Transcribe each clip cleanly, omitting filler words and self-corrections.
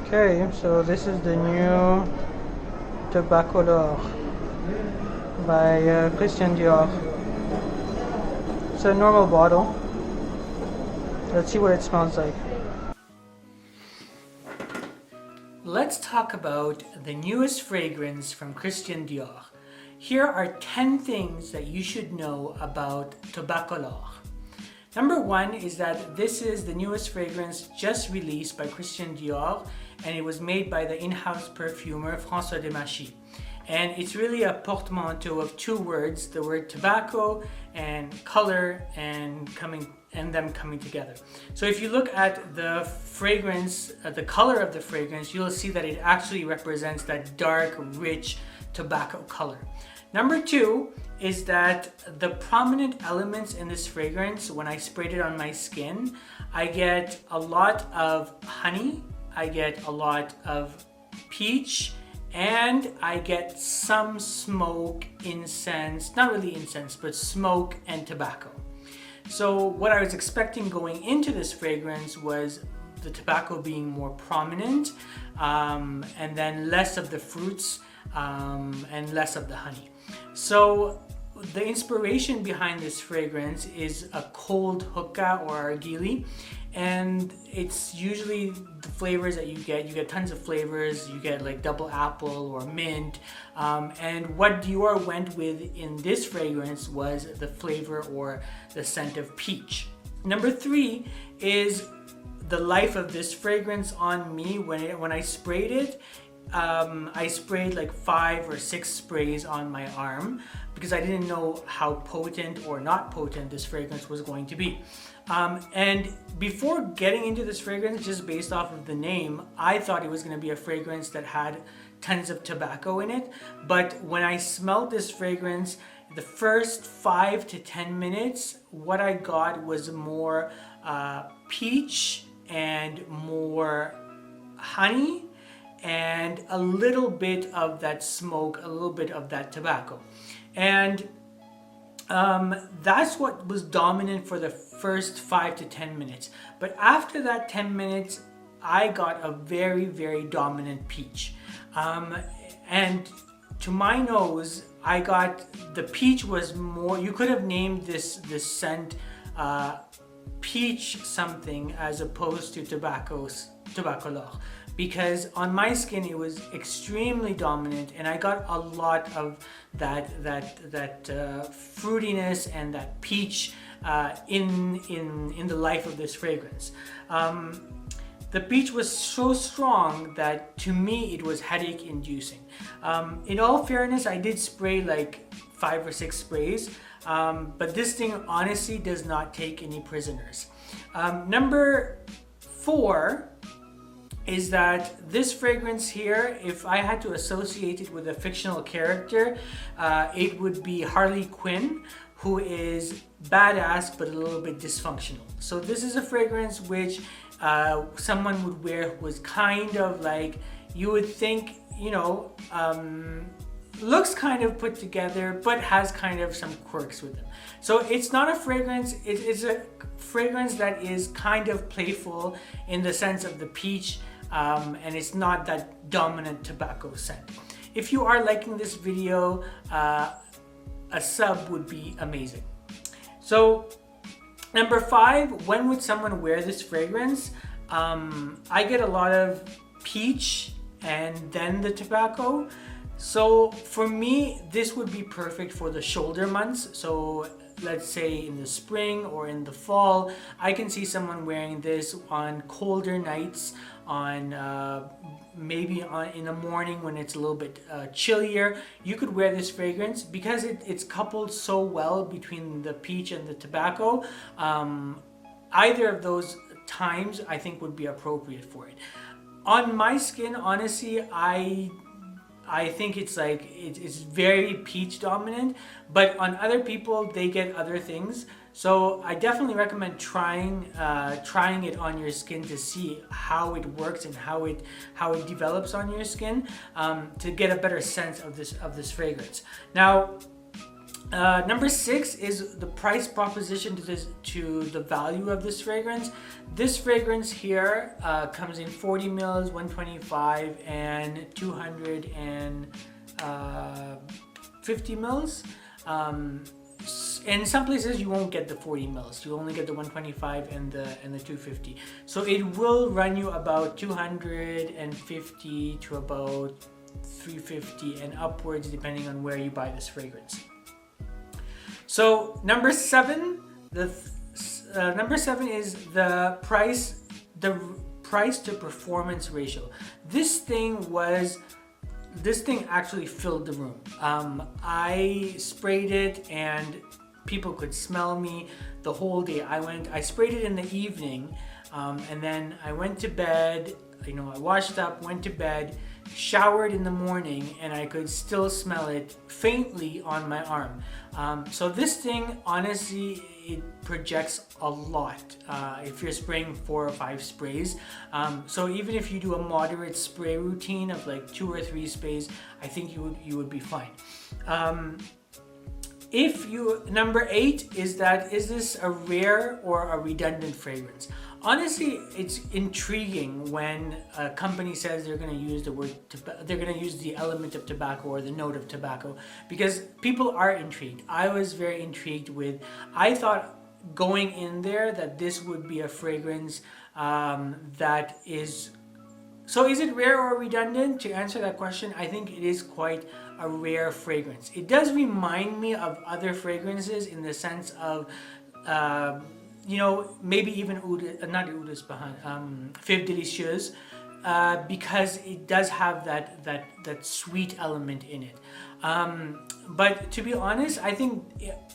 Okay, so this is the new Tobacolor by Christian Dior. It's a normal bottle. Let's see what it smells like. Let's talk about the newest fragrance from Christian Dior. Here are 10 things that you should know about Tobacolor. Number one is that this is the newest fragrance just released by Christian Dior, and it was made by the in-house perfumer François Demachy. And it's really a portmanteau of two words, the word tobacco and color, and them coming together. So if you look at the fragrance, the color of the fragrance, you'll see that it actually represents that dark, rich tobacco color. Number two is that the prominent elements in this fragrance, when I sprayed it on my skin, I get a lot of honey, I get a lot of peach, and I get some smoke, incense, not really incense, but smoke and tobacco. So what I was expecting going into this fragrance was the tobacco being more prominent, and then less of the fruits and less of the honey. So the inspiration behind this fragrance is a cold hookah or argili, and it's usually the flavors that you get tons of flavors. You get like double apple or mint, and what Dior went with in this fragrance was the flavor or the scent of peach. Number three is the life of this fragrance on me. When I sprayed it, I sprayed like 5 or 6 sprays on my arm because I didn't know how potent or not potent this fragrance was going to be. And before getting into this fragrance, just based off of the name, I thought it was going to be a fragrance that had tons of tobacco in it. But when I smelled this fragrance, the first 5 to 10 minutes, what I got was more peach and more honey, and a little bit of that smoke, a little bit of that tobacco. And that's what was dominant for the first 5 to 10 minutes. But after that 10 minutes, I got a very, very dominant peach. And to my nose, I got the peach was more, you could have named this scent peach something as opposed to Tobacolor, because on my skin it was extremely dominant, and I got a lot of that fruitiness and that peach in the life of this fragrance. The peach was so strong that to me it was headache inducing. In all fairness, I did spray like 5 or 6 sprays, but this thing honestly does not take any prisoners. Number 4 is that this fragrance here, if I had to associate it with a fictional character, it would be Harley Quinn, who is badass but a little bit dysfunctional. So this is a fragrance which someone would wear who was kind of like, you would think, looks kind of put together but has kind of some quirks with them. So it's not a fragrance, it's a fragrance that is kind of playful in the sense of the peach, and it's not that dominant tobacco scent. If you are liking this video, a sub would be amazing. So number 5, when would someone wear this fragrance? I get a lot of peach and then the tobacco. So for me, this would be perfect for the shoulder months. So let's say in the spring or in the fall, I can see someone wearing this on colder nights, on in the morning when it's a little bit chillier. You could wear this fragrance because it's coupled so well between the peach and the tobacco. Either of those times I think would be appropriate for it. On my skin, honestly, I think it's very peach dominant, but on other people they get other things. So I definitely recommend trying it on your skin to see how it works and how it develops on your skin, to get a better sense of this fragrance. Now, Number 6 is the price proposition to the value of this fragrance. This fragrance here comes in 40 mils, 125, and 250 mils. In some places you won't get the 40 mils. You only get the 125 and the 250. So it will run you about 250 to about 350 and upwards, depending on where you buy this fragrance. So number 7, number 7 is the price to performance ratio. This thing actually filled the room. I sprayed it and people could smell me the whole day. I sprayed it in the evening, and then I went to bed. I washed up, went to bed, showered in the morning, and I could still smell it faintly on my arm. So this thing, honestly, it projects a lot if you're spraying 4 or 5 sprays. So even if you do a moderate spray routine of like 2 or 3 sprays, I think you would be fine. Number 8 is this a rare or a redundant fragrance? Honestly, it's intriguing when a company says they're going to use the element of tobacco or the note of tobacco, because people are intrigued. I was very intrigued I thought going in there that this would be a fragrance that is. So is it rare or redundant? To answer that question, I think it is quite a rare fragrance. It does remind me of other fragrances in the sense of maybe even Fève Délicieuse, because it does have that sweet element in it. But to be honest, I think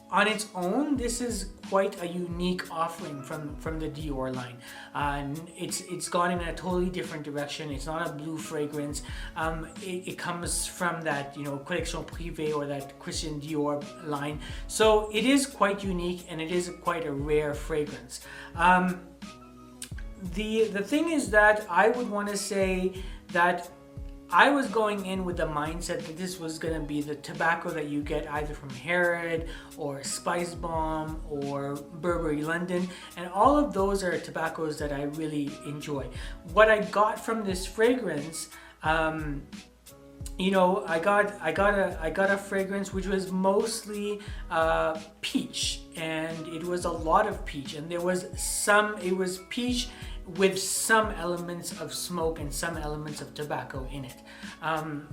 on its own, this is quite a unique offering from the Dior line. It's gone in a totally different direction. It's not a blue fragrance. It comes from that Collection Privée or that Christian Dior line. So it is quite unique, and it is quite a rare fragrance. The thing is that I would want to say that I was going in with the mindset that this was going to be the tobacco that you get either from Harrod or Spice Bomb or Burberry London, and all of those are tobaccos that I really enjoy. What I got from this fragrance, I got a fragrance which was mostly peach, and it was a lot of peach, and it was peach with some elements of smoke and some elements of tobacco in it.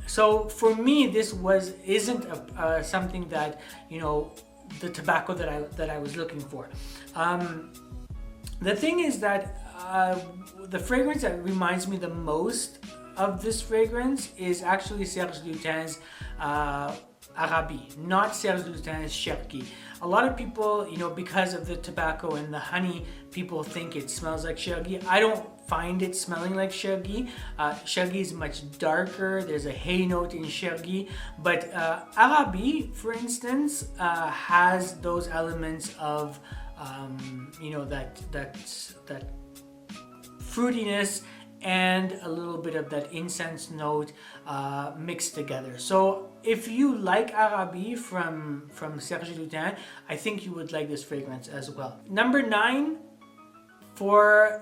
So for me, this isn't something that the tobacco that I was looking for. The thing is that the fragrance that reminds me the most of this fragrance is actually Serge Lutens' Arabi, not Serge Lutens' Cherki. A lot of people, because of the tobacco and the honey, people think it smells like Cherki. I don't find it smelling like Cherki. Cherki is much darker. There's a hay note in Cherki, but Arabi, for instance, has those elements of that fruitiness and a little bit of that incense note mixed together. So if you like Arabi from Serge Lutens, I think you would like this fragrance as well. Number 9,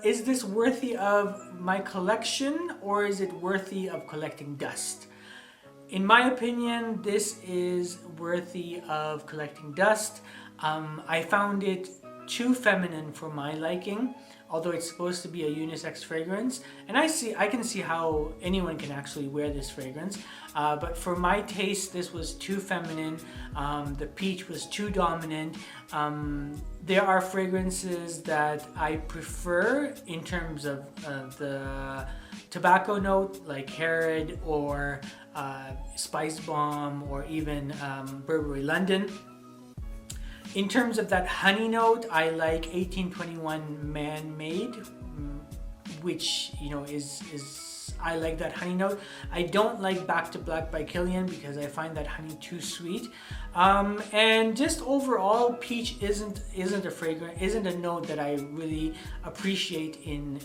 is this worthy of my collection, or is it worthy of collecting dust? In my opinion, this is worthy of collecting dust. I found it too feminine for my liking, although it's supposed to be a unisex fragrance, and I can see how anyone can actually wear this fragrance, but for my taste, this was too feminine. The peach was too dominant. There are fragrances that I prefer in terms of the tobacco note, like Harrod or Spice Bomb or even Burberry London. In terms of that honey note, I like 1821 Man-Made, which I like that honey note. I don't like Back to Black by Kilian because I find that honey too sweet. And just overall, peach isn't a note that I really appreciate in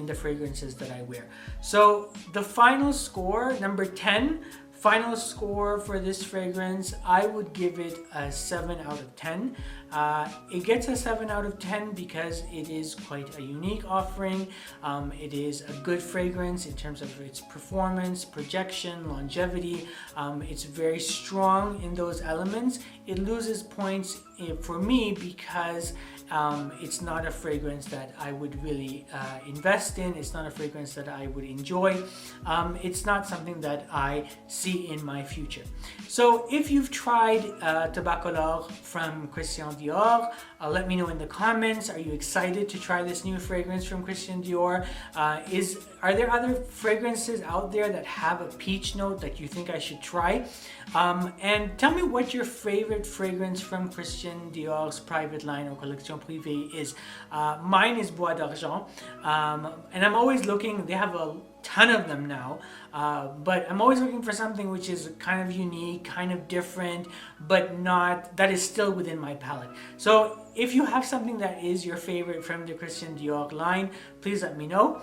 the fragrances that I wear. So the final score, number 10, Final score for this fragrance, I would give it a 7 out of 10. It gets a 7 out of 10 because it is quite a unique offering. It is a good fragrance in terms of its performance, projection, longevity. It's very strong in those elements. It loses points for me because it's not a fragrance that I would really invest in. It's not a fragrance that I would enjoy. It's not something that I see in my future. So if you've tried Tobacolor from Christian Dior, let me know in the comments. Are you excited to try this new fragrance from Christian Dior? Are there other fragrances out there that have a peach note that you think I should try? And tell me what your favorite fragrance from Christian Dior's private line or collection privée is. Mine is Bois d'Argent, and I'm always looking. They have a ton of them now, but I'm always looking for something which is kind of unique, kind of different, but not that is still within my palette. So if you have something that is your favorite from the Christian Dior line, please let me know.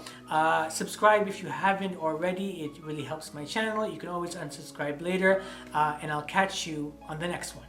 Subscribe if you haven't already. It really helps my channel. You can always unsubscribe later, and I'll catch you on the next one.